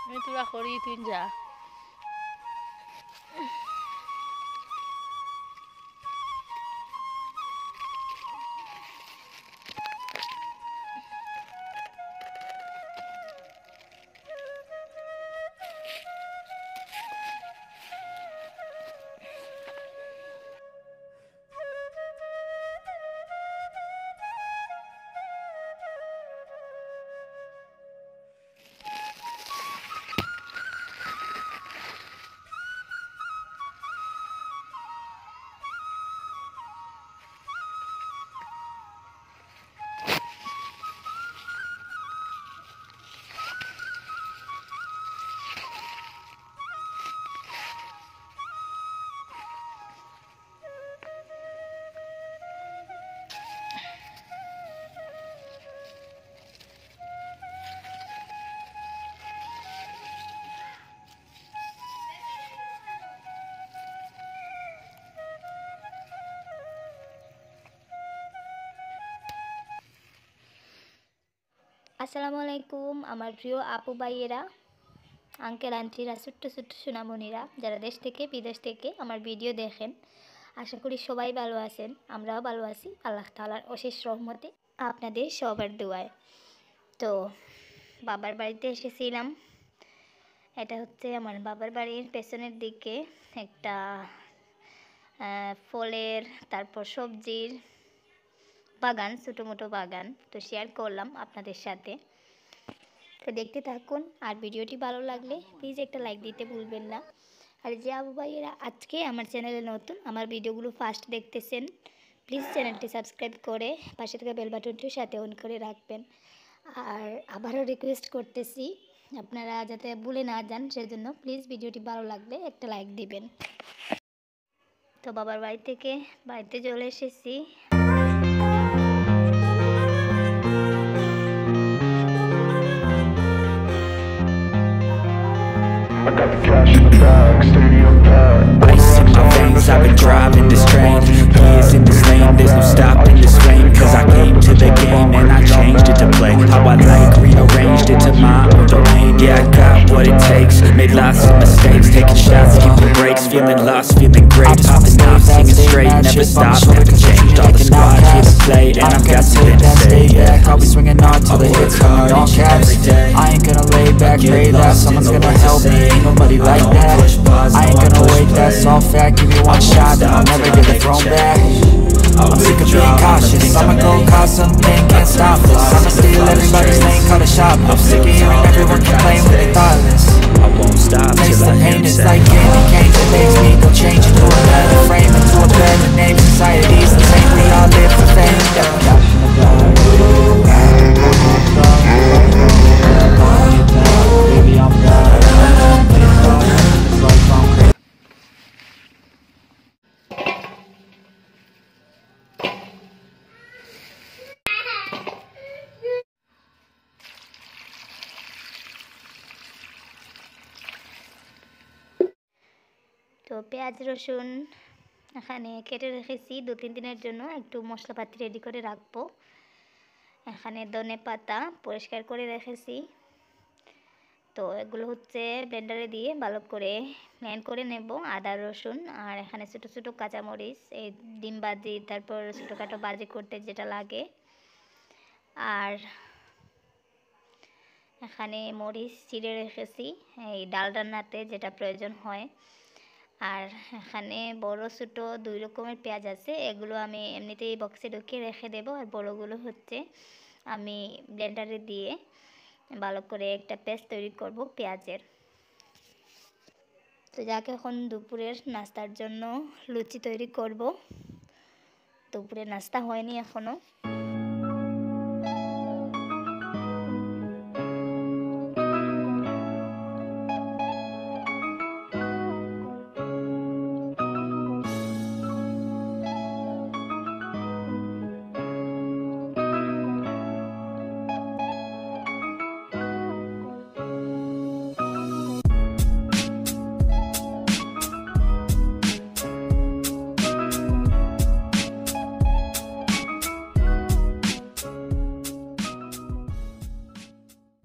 আমি তোরা করি তুই যা। আসসালামু আলাইকুম আমার প্রিয় আপু ভাইয়েরা, আঙ্কেল আন্টিরা, ছোট্ট ছোট্ট সোনামণিরা, যারা দেশ থেকে বিদেশ থেকে আমার ভিডিও দেখেন, আশা করি সবাই ভালো আছেন। আমরাও ভালো আছি আল্লাহ তাআলার অশেষ রহমতে, আপনাদের সবার দোয়ায়। তো বাবার বাড়িতে এসেছিলাম। এটা হচ্ছে আমার বাবার বাড়ির পেছনের দিকে একটা ফলের তারপর সবজির বাগান, ছোটো মোটো বাগান। তো শেয়ার করলাম আপনাদের সাথে, তো দেখতে থাকুন। আর ভিডিওটি ভালো লাগলে প্লিজ একটা লাইক দিতে ভুলবেন না। আর যে আপু ভাইয়েরা আজকে আমার চ্যানেলে নতুন, আমার ভিডিওগুলো ফার্স্ট দেখতেছেন, প্লিজ চ্যানেলটি সাবস্ক্রাইব করে পাশে থেকে বেল বাটনটির সাথে অন করে রাখবেন। আর আবারও রিকোয়েস্ট করতেছি, আপনারা যাতে ভুলে না যান, সেজন্য প্লিজ ভিডিওটি ভালো লাগলে একটা লাইক দিবেন। তো বাবার বাড়ি থেকে বাড়িতে চলে এসেছি। I got the cash in the bag, stadium packed. Ice in my veins, I've been driving this train. He is in this lane, there's no stopping this flame. Cause I came to the game and I changed it to play how I like, rearranged it to my own domain. Yeah, I got what it takes, made lots of mistakes, taking shots, skipping breaks, feeling lost, feeling great. Popping off, singing straight, never stop, never changed. All the squad here to play, and I've got something to say. Yeah, I'll be swinging on till the hits coming on caps. I ain't gonna lay back, pray that someone's gonna help me. Ain't nobody like that. I ain't gonna wait, that's all fact. Give me one shot, then I'll never get it thrown back. I'm sick of being cautious, I'ma go cause something, can't stop this. I'ma steal everybody's lane, call a shot. I'm sick of hearing everyone complain when they thoughtless. I won't stop till the pain is like candy canes. It makes me go change into a better frame, into a better name. Society's the same, we all live for fame. Baby, I'm bad. It's like I'm crazy. তো পেঁয়াজ রসুন এখানে কেটে রেখেছি 2-3 দিনের জন্য, একটু মশলাপাতি রেডি করে রাখবো। এখানে ধনে পাতা পরিষ্কার করে রেখেছি। তো এগুলো হচ্ছে ব্লেন্ডারে দিয়ে ভালো করে ব্লেন্ড করে নেব, আদা রসুন। আর এখানে ছোটো ছোটো কাঁচামরিচ, এই ডিম ভাজি, তারপর ছোটোখাটো ভাজি করতে যেটা লাগে। আর এখানে মরিচ চিড়ে রেখেছি এই ডাল রান্নাতে যেটা প্রয়োজন হয়। আর এখানে বড় ছোটো 2 রকমের পেঁয়াজ আছে, এগুলো আমি এমনিতেই বক্সে ঢুকিয়ে রেখে দেব। আর বড়গুলো হচ্ছে আমি ব্লেন্ডারে দিয়ে ভালো করে একটা পেস্ট তৈরি করব পেঁয়াজের। তো যাকে এখন দুপুরের নাস্তার জন্য লুচি তৈরি করব। দুপুরে নাস্তা হয়নি এখনও।